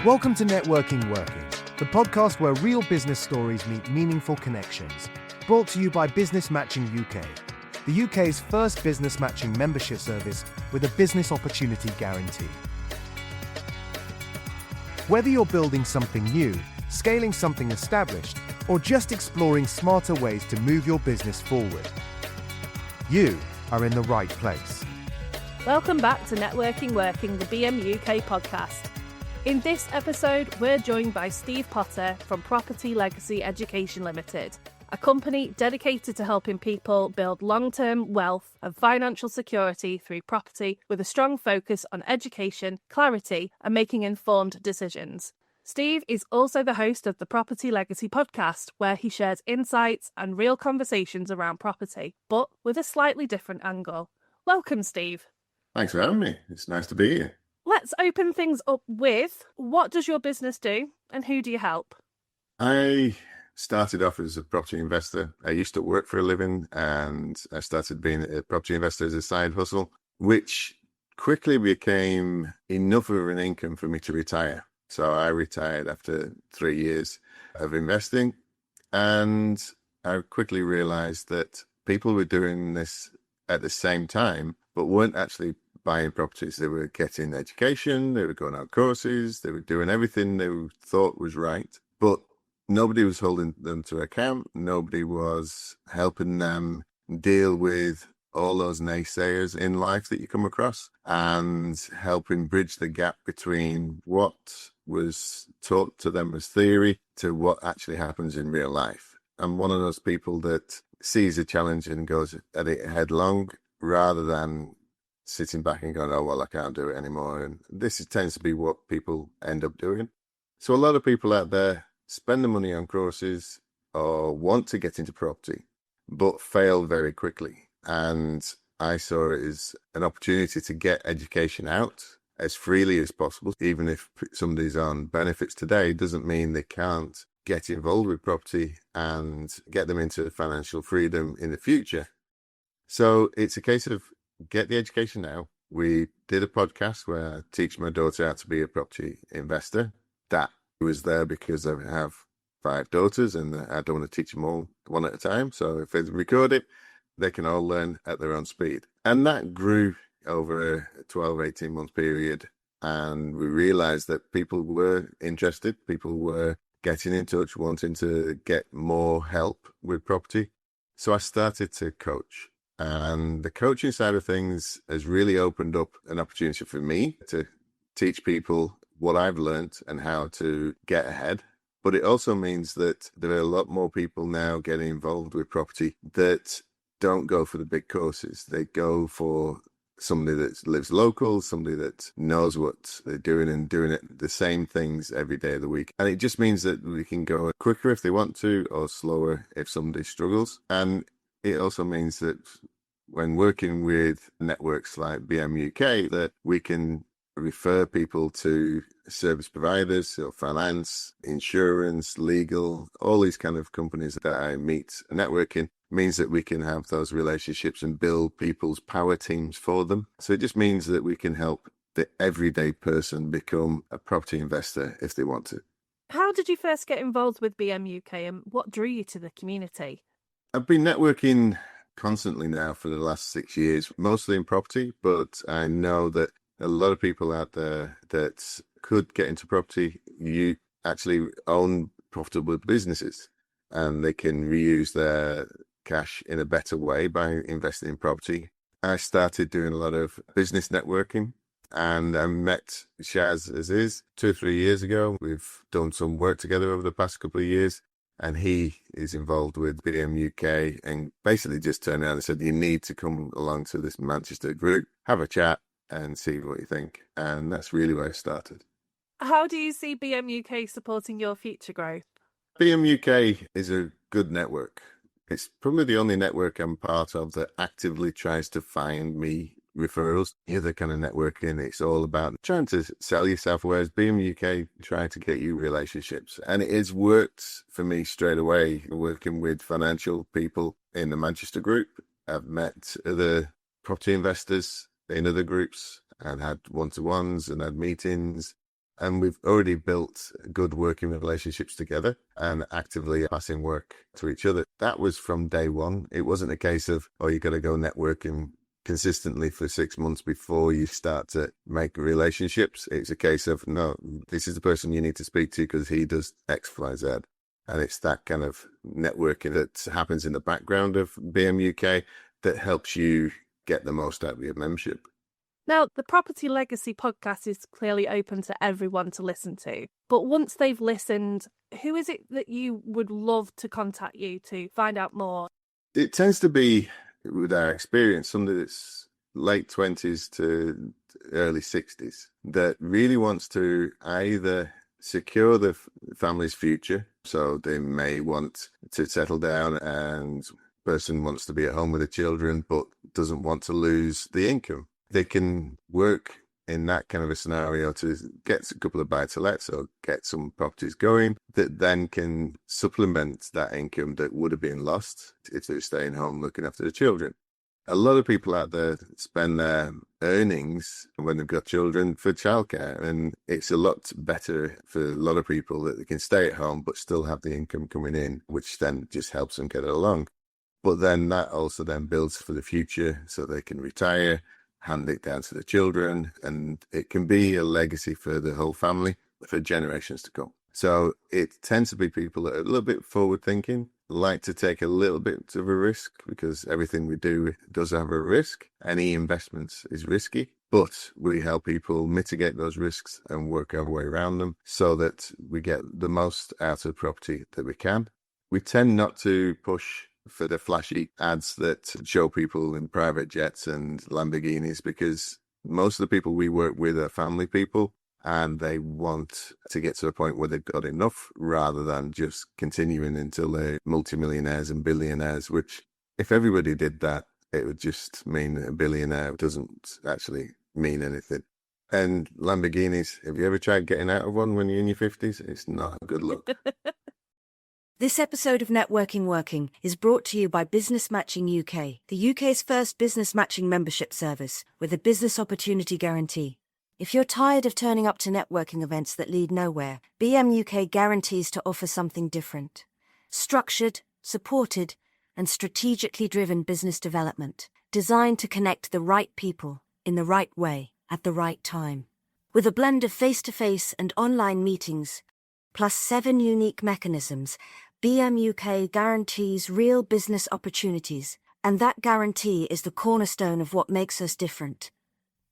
Welcome to Networking Working, the podcast where real business stories meet meaningful connections. Brought to you by Business Matching UK, the UK's first business matching membership service with a business opportunity guarantee. Whether you're building something new, scaling something established, or just exploring smarter ways to move your business forward, you are in the right place. Welcome back to Networking Working, the BMUK podcast. In this episode, we're joined by Steve Potter from Property Legacy Education Limited, a company dedicated to helping people build long-term wealth and financial security through property with a strong focus on education, clarity, and making informed decisions. Steve is also the host of the Property Legacy podcast, where he shares insights and real conversations around property, but with a slightly different angle. Welcome, Steve. Thanks for having me. It's nice to be here. Let's open things up with, what does your business do and who do you help? I started off as a property investor. I used to work for a living and I started being a property investor as a side hustle, which quickly became enough of an income for me to retire. So I retired after 3 years of investing, and I quickly realized that people were doing this at the same time, but weren't actually buying properties. They were getting education, they were going out courses, they were doing everything they thought was right, but nobody was holding them to account. Nobody was helping them deal with all those naysayers in life that you come across and helping bridge the gap between what was taught to them as theory to what actually happens in real life. I'm one of those people that sees a challenge and goes at it headlong rather than sitting back and going, oh, well, I can't do it anymore. And tends to be what people end up doing. So a lot of people out there spend the money on courses or want to get into property, but fail very quickly. And I saw it as an opportunity to get education out as freely as possible. Even if somebody's on benefits today, doesn't mean they can't get involved with property and get them into financial freedom in the future. So it's a case of get the education now. We did a podcast where I teach my daughter how to be a property investor. That was there because I have 5 daughters and I don't want to teach them all one at a time. So if they record it, they can all learn at their own speed. And that grew over a 12, 18-month period. And we realized that people were interested. People were getting in touch, wanting to get more help with property. So I started to coach. And the coaching side of things has really opened up an opportunity for me to teach people what I've learned and how to get ahead. But it also means that there are a lot more people now getting involved with property that don't go for the big courses. They go for somebody that lives local, somebody that knows what they're doing and doing it the same things every day of the week. And it just means that we can go quicker if they want to or slower if somebody struggles. And it also means that when working with networks like BMUK, that we can refer people to service providers, so finance, insurance, legal, all these kind of companies that I meet networking means that we can have those relationships and build people's power teams for them. So it just means that we can help the everyday person become a property investor if they want to. How did you first get involved with BMUK and what drew you to the community? I've been networking constantly now for the last 6 years, mostly in property, but I know that a lot of people out there that could get into property, you actually own profitable businesses and they can reuse their cash in a better way by investing in property. I started doing a lot of business networking and I met Shaz Aziz 2 or 3 years ago. We've done some work together over the past couple of years. And he is involved with BMUK and basically just turned around and said, you need to come along to this Manchester group, have a chat and see what you think. And that's really where I started. How do you see BMUK supporting your future growth? BMUK is a good network. It's probably the only network I'm part of that actively tries to find me referrals. The other kind of networking, it's all about trying to sell yourself, whereas BMUK trying to get you relationships. And it has worked for me straight away, working with financial people in the Manchester group. I've met other property investors in other groups and had one-to-ones and had meetings. And we've already built good working relationships together and actively passing work to each other. That was from day one. It wasn't a case of, oh, you got to go networking consistently for 6 months before you start to make relationships. It's a case of, no, this is the person you need to speak to because he does X, Y, Z. And it's that kind of networking that happens in the background of BMUK that helps you get the most out of your membership. Now, the Property Legacy podcast is clearly open to everyone to listen to. But once they've listened, who is it that you would love to contact you to find out more? It tends to be, with our experience, somebody that's late 20s to early 60s that really wants to either secure the family's future. So they may want to settle down and the person wants to be at home with the children but doesn't want to lose the income. They can work in that kind of a scenario to get a couple of buy-to-lets or get some properties going that then can supplement that income that would have been lost if they're staying home looking after the children. A lot of people out there spend their earnings when they've got children for childcare, and it's a lot better for a lot of people that they can stay at home but still have the income coming in, which then just helps them get along. But then that also then builds for the future so they can retire, hand it down to the children, and it can be a legacy for the whole family for generations to come. So it tends to be people that are a little bit forward thinking, like to take a little bit of a risk because everything we do does have a risk. Any investments is risky, but we help people mitigate those risks and work our way around them so that we get the most out of property that we can. We tend not to push for the flashy ads that show people in private jets and Lamborghinis because most of the people we work with are family people and they want to get to a point where they've got enough rather than just continuing until they're multimillionaires and billionaires, which if everybody did that, it would just mean a billionaire doesn't actually mean anything. And Lamborghinis, have you ever tried getting out of one when you're in your 50s? It's not a good look. This episode of Networking Working is brought to you by Business Matching UK, the UK's first business matching membership service with a business opportunity guarantee. If you're tired of turning up to networking events that lead nowhere, BMUK guarantees to offer something different. Structured, supported, and strategically driven business development, designed to connect the right people in the right way at the right time. With a blend of face-to-face and online meetings, plus 7 unique mechanisms, BMUK guarantees real business opportunities, and that guarantee is the cornerstone of what makes us different.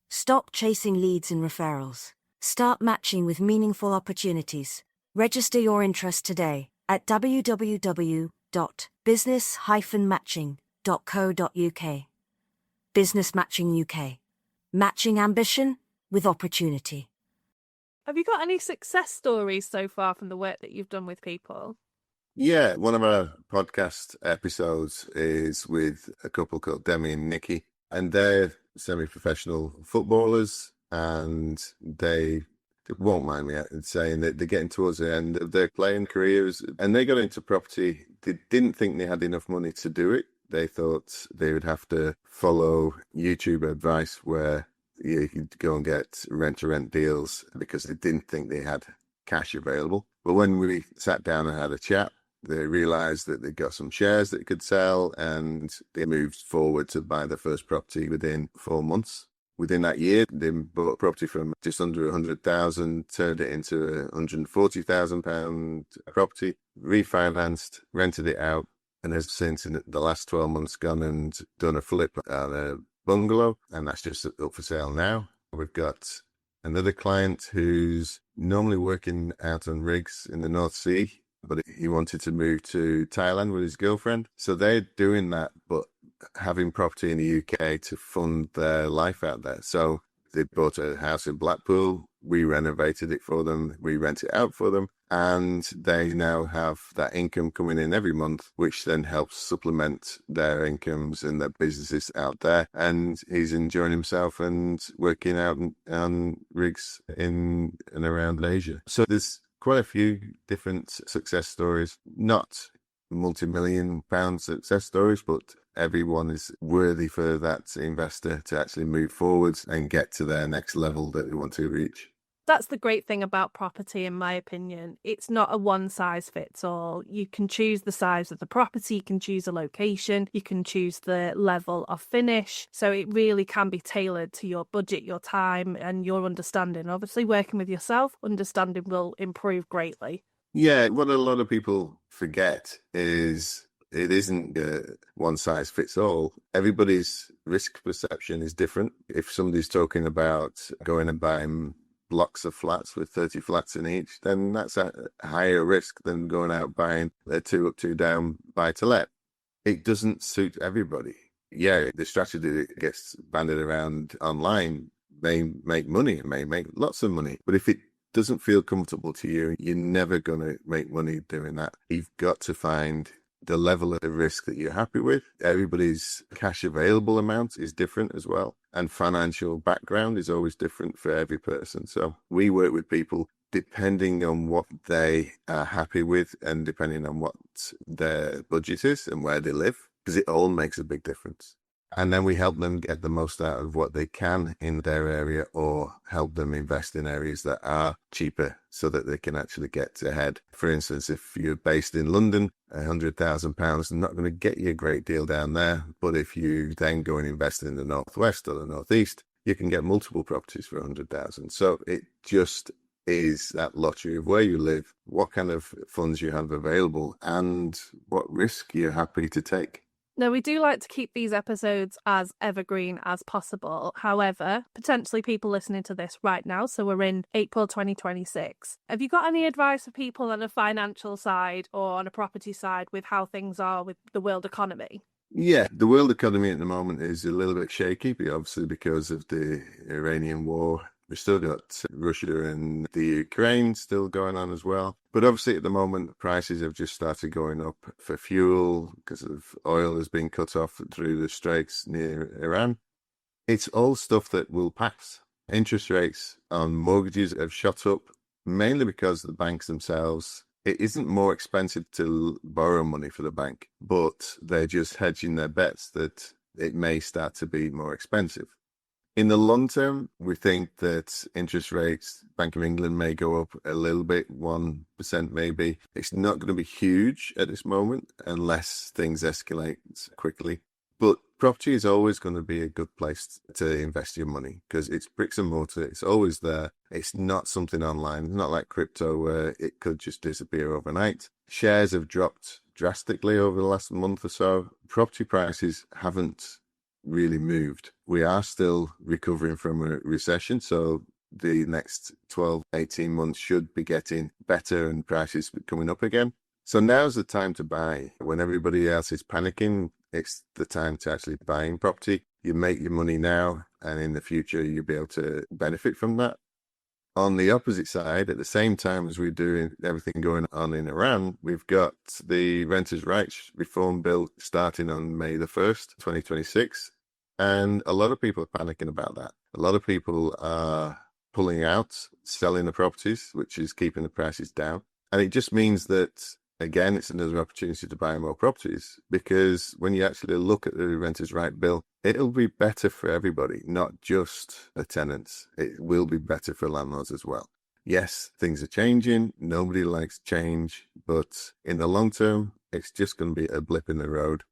Stop chasing leads and referrals. Start matching with meaningful opportunities. Register your interest today at www.business-matching.co.uk. Business Matching UK. Matching ambition with opportunity. Have you got any success stories so far from the work that you've done with people? Yeah, one of our podcast episodes is with a couple called Demi and Nikki, and they're semi-professional footballers, and they won't mind me saying that they're getting towards the end of their playing careers, and they got into property. They didn't think they had enough money to do it. They thought they would have to follow YouTube advice where you could go and get rent-to-rent deals because they didn't think they had cash available. But when we sat down and had a chat, they realized that they got some shares that they could sell, and they moved forward to buy their first property within 4 months. Within that year, they bought a property from just under 100,000, turned it into a £140,000 property, refinanced, rented it out, and has since in the last 12 months gone and done a flip on a bungalow, and that's just up for sale now. We've got another client who's normally working out on rigs in the North Sea, but he wanted to move to Thailand with his girlfriend. So they're doing that, but having property in the UK to fund their life out there. So they bought a house in Blackpool. We renovated it for them. We rent it out for them. And they now have that income coming in every month, which then helps supplement their incomes and their businesses out there. And he's enjoying himself and working out on rigs in and around Asia. So there's quite a few different success stories, not multi-million pound success stories, but everyone is worthy for that investor to actually move forwards and get to their next level that they want to reach. That's the great thing about property, in my opinion. It's not a one size fits all. You can choose the size of the property, you can choose a location, you can choose the level of finish. So it really can be tailored to your budget, your time, and your understanding. Obviously, working with yourself, understanding will improve greatly. Yeah, what a lot of people forget is it isn't one size fits all. Everybody's risk perception is different. If somebody's talking about going and buying blocks of flats with 30 flats in each, then that's a higher risk than going out buying a 2 up, 2 down buy to let. It doesn't suit everybody. Yeah, the strategy that gets banded around online may make money, it may make lots of money, but if it doesn't feel comfortable to you, you're never going to make money doing that. You've got to find the level of risk that you're happy with. Everybody's cash available amount is different as well. And financial background is always different for every person. So we work with people depending on what they are happy with and depending on what their budget is and where they live, because it all makes a big difference. And then we help them get the most out of what they can in their area, or help them invest in areas that are cheaper so that they can actually get ahead. For instance, if you're based in London, £100,000 is not going to get you a great deal down there. But if you then go and invest in the Northwest or the Northeast, you can get multiple properties for 100,000. So it just is that lottery of where you live, what kind of funds you have available, and what risk you're happy to take. Now, we do like to keep these episodes as evergreen as possible. However, potentially people listening to this right now, so we're in April 2026. Have you got any advice for people on a financial side or on a property side with how things are with the world economy? Yeah, the world economy at the moment is a little bit shaky, but obviously because of the Iranian war. We've still got Russia and the Ukraine still going on as well. But obviously at the moment, prices have just started going up for fuel because of oil has been cut off through the straits near Iran. It's all stuff that will pass. Interest rates on mortgages have shot up, mainly because the banks themselves, it isn't more expensive to borrow money for the bank, but they're just hedging their bets that it may start to be more expensive. In the long term, we think that interest rates, Bank of England may go up a little bit, 1% maybe. It's not going to be huge at this moment unless things escalate quickly. But property is always going to be a good place to invest your money because it's bricks and mortar. It's always there. It's not something online. It's not like crypto where it could just disappear overnight. Shares have dropped drastically over the last month or so. Property prices haven't really moved. We are still recovering from a recession, so the next 12, 18 months should be getting better and prices coming up again. So now's the time to buy. When everybody else is panicking, it's the time to actually buying property. You make your money now, and in the future, you'll be able to benefit from that. On the opposite side, at the same time as we're doing everything going on in Iran, we've got the Renters' Rights Reform Bill starting on May the 1st, 2026. And a lot of people are panicking about that. A lot of people are pulling out, selling the properties, which is keeping the prices down. And it just means that, again, it's another opportunity to buy more properties, because when you actually look at the Renters' Right Bill, it'll be better for everybody, not just the tenants. It will be better for landlords as well. Yes, things are changing. Nobody likes change, but in the long term, it's just going to be a blip in the road.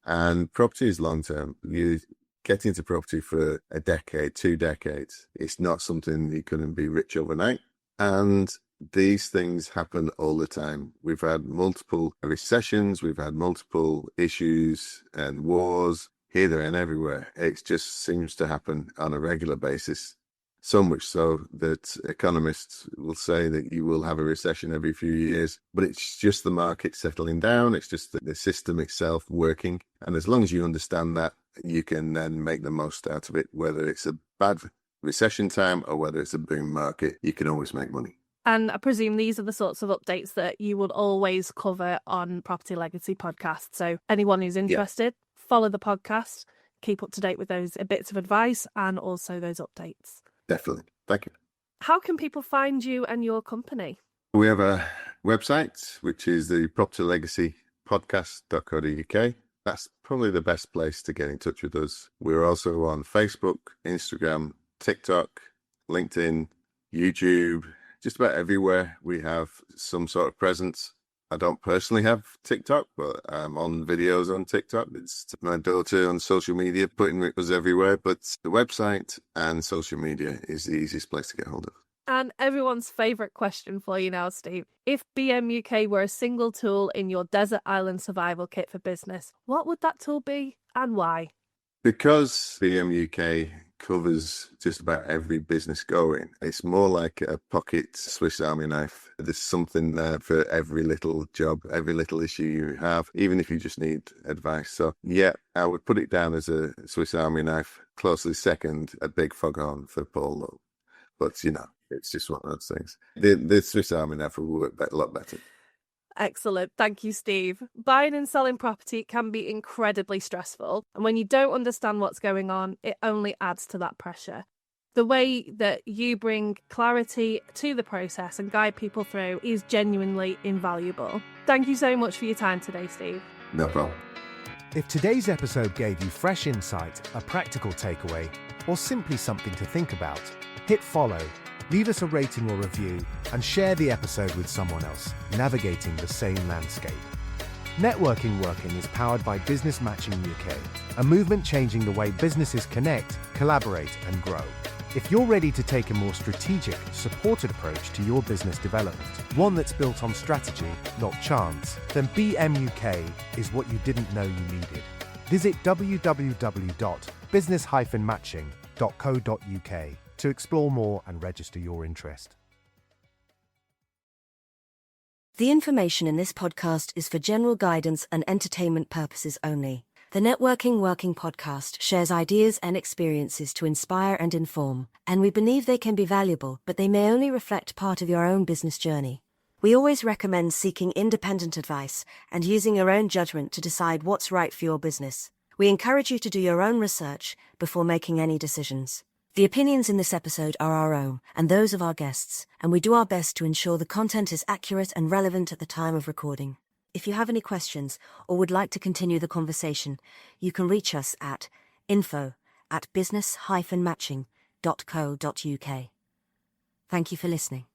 And property is long term. You get into property for a decade, 2 decades. It's not something you couldn't be rich overnight. And these things happen all the time. We've had multiple recessions. We've had multiple issues and wars here, there, and everywhere. It just seems to happen on a regular basis. So much so that economists will say that you will have a recession every few years, but it's just the market settling down. It's just the system itself working. And as long as you understand that, you can then make the most out of it, whether it's a bad recession time or whether it's a boom market, you can always make money. And I presume these are the sorts of updates that you would always cover on Property Legacy podcast. So anyone who's interested, follow the podcast, keep up to date with those bits of advice and also those updates. Definitely. Thank you. How can people find you and your company? We have a website, which is the propertylegacypodcast.co.uk. That's probably the best place to get in touch with us. We're also on Facebook, Instagram, TikTok, LinkedIn, YouTube, just about everywhere we have some sort of presence. I don't personally have TikTok, but I'm on videos on TikTok. It's my daughter on social media putting us everywhere, but the website and social media is the easiest place to get hold of. And everyone's favourite question for you now, Steve. If BMUK were a single tool in your desert island survival kit for business, what would that tool be and why? Because BMUK covers just about every business going, it's more like a pocket Swiss Army knife. There's something there for every little job, every little issue you have, even if you just need advice. So yeah, I would put it down as a Swiss Army knife, closely second a big foghorn for Paul Lowe. But, it's just one of those things. The Swiss Army knife will work a lot better. Excellent. Thank you, Steve. Buying and selling property can be incredibly stressful. And when you don't understand what's going on, it only adds to that pressure. The way that you bring clarity to the process and guide people through is genuinely invaluable. Thank you so much for your time today, Steve. No problem. If today's episode gave you fresh insight, a practical takeaway, or simply something to think about, hit follow, leave us a rating or review, and share the episode with someone else navigating the same landscape. Networking Working is powered by Business Matching UK, a movement changing the way businesses connect, collaborate, and grow. If you're ready to take a more strategic, supported approach to your business development, one that's built on strategy, not chance, then BMUK is what you didn't know you needed. Visit www.business-matching.co.uk to explore more and register your interest. The information in this podcast is for general guidance and entertainment purposes only. The Networking Working podcast shares ideas and experiences to inspire and inform, and we believe they can be valuable, but they may only reflect part of your own business journey. We always recommend seeking independent advice and using your own judgment to decide what's right for your business. We encourage you to do your own research before making any decisions. The opinions in this episode are our own and those of our guests, and we do our best to ensure the content is accurate and relevant at the time of recording. If you have any questions or would like to continue the conversation, you can reach us at info@business-matching.co.uk. Thank you for listening.